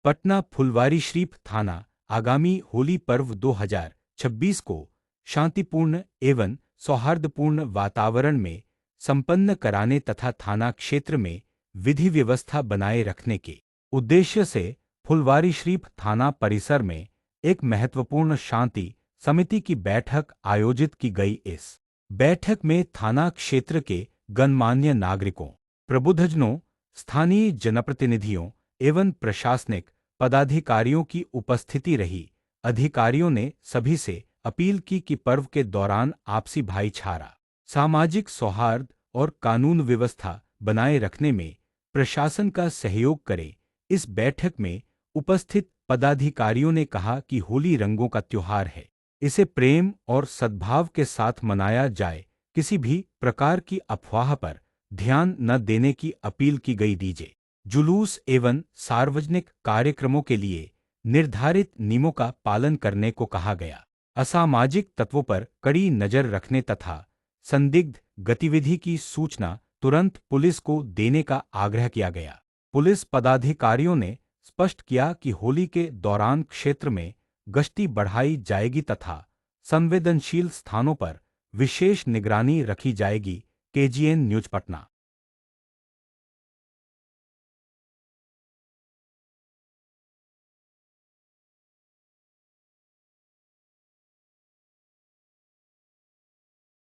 पटना फुलवारीशरीफ थाना आगामी होली पर्व 2026 को शांतिपूर्ण एवं सौहार्दपूर्ण वातावरण में संपन्न कराने तथा थाना क्षेत्र में विधि व्यवस्था बनाए रखने के उद्देश्य से फुलवारीशरीफ थाना परिसर में एक महत्वपूर्ण शांति समिति की बैठक आयोजित की गई। इस बैठक में थाना क्षेत्र के गणमान्य नागरिकों, प्रबुद्धजनों, स्थानीय जनप्रतिनिधियों एवं प्रशासनिक पदाधिकारियों की उपस्थिति रही। अधिकारियों ने सभी से अपील की कि पर्व के दौरान आपसी भाईचारा, सामाजिक सौहार्द और कानून व्यवस्था बनाए रखने में प्रशासन का सहयोग करें। इस बैठक में उपस्थित पदाधिकारियों ने कहा कि होली रंगों का त्योहार है, इसे प्रेम और सद्भाव के साथ मनाया जाए। किसी भी प्रकार की अफवाह पर ध्यान न देने की अपील की गई। डीजे, जुलूस एवं सार्वजनिक कार्यक्रमों के लिए निर्धारित नियमों का पालन करने को कहा गया। असामाजिक तत्वों पर कड़ी नजर रखने तथा संदिग्ध गतिविधि की सूचना तुरंत पुलिस को देने का आग्रह किया गया। पुलिस पदाधिकारियों ने स्पष्ट किया कि होली के दौरान क्षेत्र में गश्ती बढ़ाई जाएगी तथा संवेदनशील स्थानों पर विशेष निगरानी रखी जाएगी। KGN news Patna.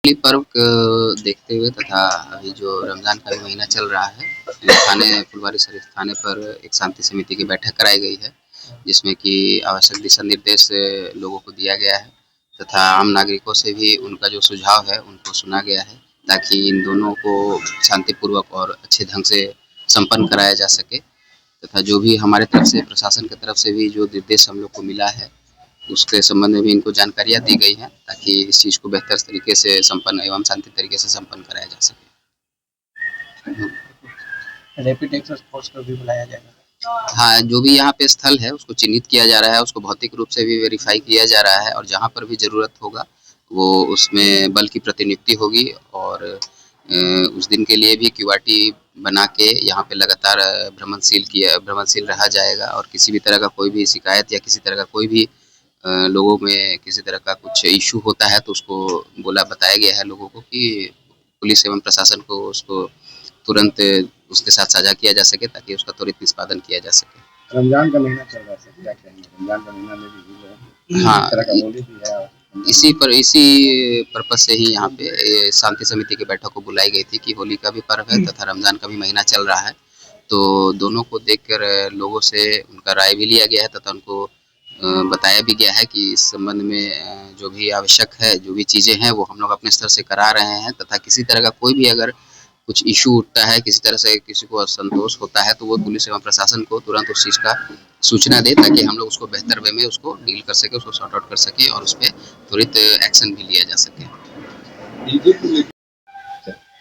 होली पर्व को देखते हुए तथा अभी जो रमज़ान का भी महीना चल रहा है, थाने फुलवारीशरीफ थाने पर एक शांति समिति की बैठक कराई गई है, जिसमें कि आवश्यक दिशा निर्देश लोगों को दिया गया है तथा आम नागरिकों से भी उनका जो सुझाव है उनको सुना गया है, ताकि इन दोनों को शांतिपूर्वक और अच्छे ढंग से संपन्न कराया जा सके। तथा जो भी हमारे तरफ से, प्रशासन की तरफ से भी जो निर्देश हम लोग को मिला है, उसके संबंध में भी इनको जानकारियाँ दी गई हैं, ताकि इस चीज़ को बेहतर तरीके से संपन्न एवं शांति तरीके से संपन्न कराया जा सके। रैपिड एक्शन फोर्स को भी बुलाया जाएगा। हाँ, जो भी यहाँ पे स्थल है उसको चिन्हित किया जा रहा है, उसको भौतिक रूप से भी वेरीफाई किया जा रहा है और जहाँ पर भी ज़रूरत होगा वो उसमें बल की प्रतिनियुक्ति होगी और उस दिन के लिए भी क्यूआरटी बना के यहाँ पे लगातार भ्रमणशील रहा जाएगा और किसी भी तरह का कोई भी शिकायत या किसी तरह का कोई भी लोगों में किसी तरह का कुछ इशू होता है तो उसको बताया गया है लोगों को कि पुलिस एवं प्रशासन को उसको तुरंत उसके साथ साझा किया जा सके, ताकि उसका त्वरित निष्पादन किया जा सके। रमजान का महीना चल रहा है, क्या कहेंगे? रमजान का महीना में भी हाँ, इसी पर्पस से ही यहाँ पे शांति समिति की बैठक को बुलाई गई थी कि होली का भी पर्व है तथा रमजान का भी महीना चल रहा है, तो दोनों को देखकर लोगों से उनका राय भी लिया गया है तथा उनको बताया भी गया है कि इस संबंध में जो भी आवश्यक है, जो भी चीज़ें हैं वो हम लोग अपने स्तर से करा रहे हैं तथा किसी तरह का कोई भी अगर कुछ इशू उठता है, किसी तरह से किसी को असंतोष होता है तो वो पुलिस एवं प्रशासन को तुरंत उस चीज़ का सूचना दे, ताकि हम लोग उसको बेहतर वे में उसको डील कर सके, उसको सॉर्ट आउट कर सके और उस पर त्वरित एक्शन भी लिया जा सके।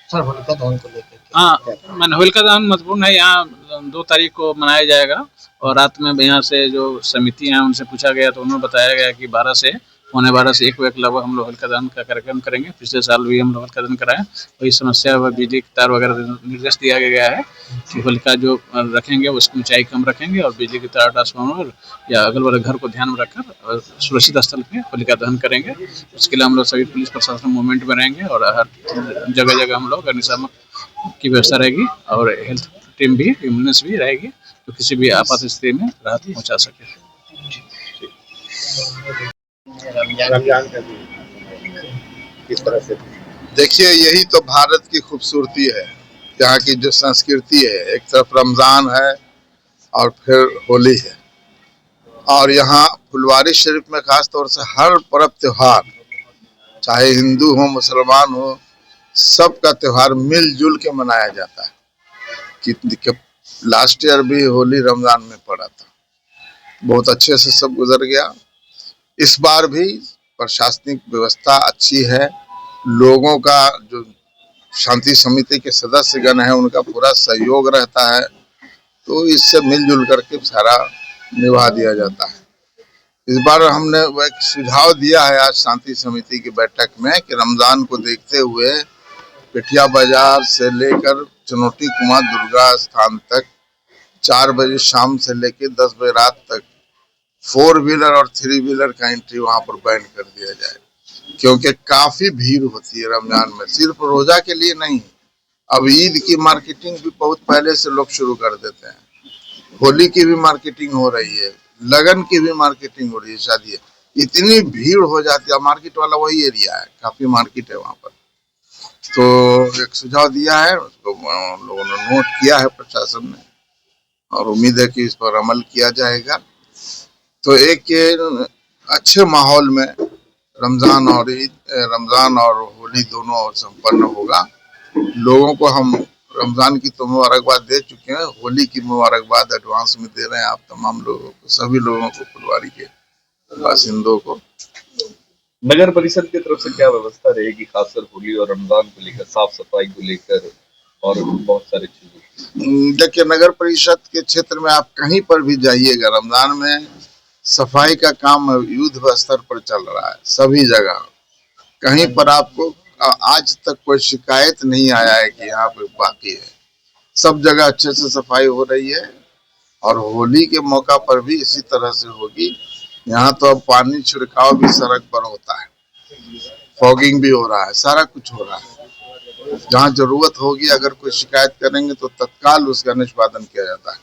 सर, होलिका दहन को लेकर हाँ, मैंने होलिका दहन महत्वपूर्ण है। यहाँ 2 तारीख को मनाया जाएगा और रात में यहाँ से जो समिति है उनसे पूछा गया तो उन्होंने बताया गया कि 12 से 1 बजे लगभग हम लोग होलिका दहन का कार्यक्रम करेंगे। पिछले साल भी हम लोग होलिका दहन कराए, वही समस्या व बिजली के तार वगैरह निर्देश दिया गया है कि होलिका जो रखेंगे उसकी ऊंचाई कम रखेंगे और बिजली की तार, ट्रांसफार्मर या अगल बगल घर को ध्यान में रखकर सुरक्षित स्थल पे होलिका दहन करेंगे। उसके लिए हम लोग सभी पुलिस प्रशासन मूवमेंट में रहेंगे और हर जगह जगह हम लोग अग्निशामक की व्यवस्था रहेगी और हेल्थ टीम भी, एम्बुलेंस भी रहेगी तो किसी भी आपात स्थिति में राहत पहुंचा सके। रमजान का भी किस तरह से? देखिए, यही तो भारत की खूबसूरती है, यहाँ की जो संस्कृति है। एक तरफ रमजान है और फिर होली है और यहाँ फुलवारीशरीफ में खास तौर से हर पर्व त्योहार, चाहे हिंदू हो मुसलमान हो, सबका त्योहार मिलजुल के मनाया जाता है। कि लास्ट ईयर भी होली रमजान में पड़ा था, बहुत अच्छे से सब गुजर गया। इस बार भी प्रशासनिक व्यवस्था अच्छी है, लोगों का जो शांति समिति के सदस्यगण है उनका पूरा सहयोग रहता है, तो इससे मिलजुल करके सारा निभा दिया जाता है। इस बार हमने एक सुझाव दिया है आज शांति समिति की बैठक में कि रमजान को देखते हुए पिठिया बाजार से लेकर चुनौती कुमार दुर्गा स्थान तक 4 बजे शाम से लेके 10 बजे रात तक 4 व्हीलर और 3 व्हीलर का एंट्री वहां पर बैन कर दिया जाए, क्योंकि काफी भीड़ होती है रमजान में, सिर्फ रोजा के लिए नहीं। अब ईद की मार्केटिंग भी बहुत पहले से लोग शुरू कर देते हैं, होली की भी मार्केटिंग हो रही है, लगन की भी मार्केटिंग हो रही है, शादी है, इतनी भीड़ हो जाती है। मार्केट वाला वही एरिया है, काफी मार्केट है वहां पर। तो एक सुझाव दिया है, उसको लोगों ने नोट किया है प्रशासन ने, और उम्मीद है कि इस पर अमल किया जाएगा। तो एक अच्छे माहौल में रमजान और होली दोनों संपन्न होगा। लोगों को हम रमजान की तो मुबारकबाद दे चुके हैं, होली की मुबारकबाद एडवांस में दे रहे हैं आप तमाम लोगों को, सभी लोगों को, फुलवारी के बासिंदों को। नगर परिषद की तरफ से क्या व्यवस्था रहेगी, खासकर होली और रमजान को लेकर, साफ सफाई को लेकर और बहुत सारी चीजें? देखिए, नगर परिषद के क्षेत्र में आप कहीं पर भी जाइएगा, रमजान में सफाई का काम युद्ध स्तर पर चल रहा है सभी जगह। कहीं पर आपको आज तक कोई शिकायत नहीं आया है कि यहाँ पे बाकी है, सब जगह अच्छे से सफाई हो रही है। और होली के मौका पर भी इसी तरह से होगी। यहाँ तो अब पानी छिड़काव भी सड़क पर होता है, फॉगिंग भी हो रहा है, सारा कुछ हो रहा है। जहाँ जरूरत होगी, अगर कोई शिकायत करेंगे तो तत्काल उसका निष्पादन किया जाता है।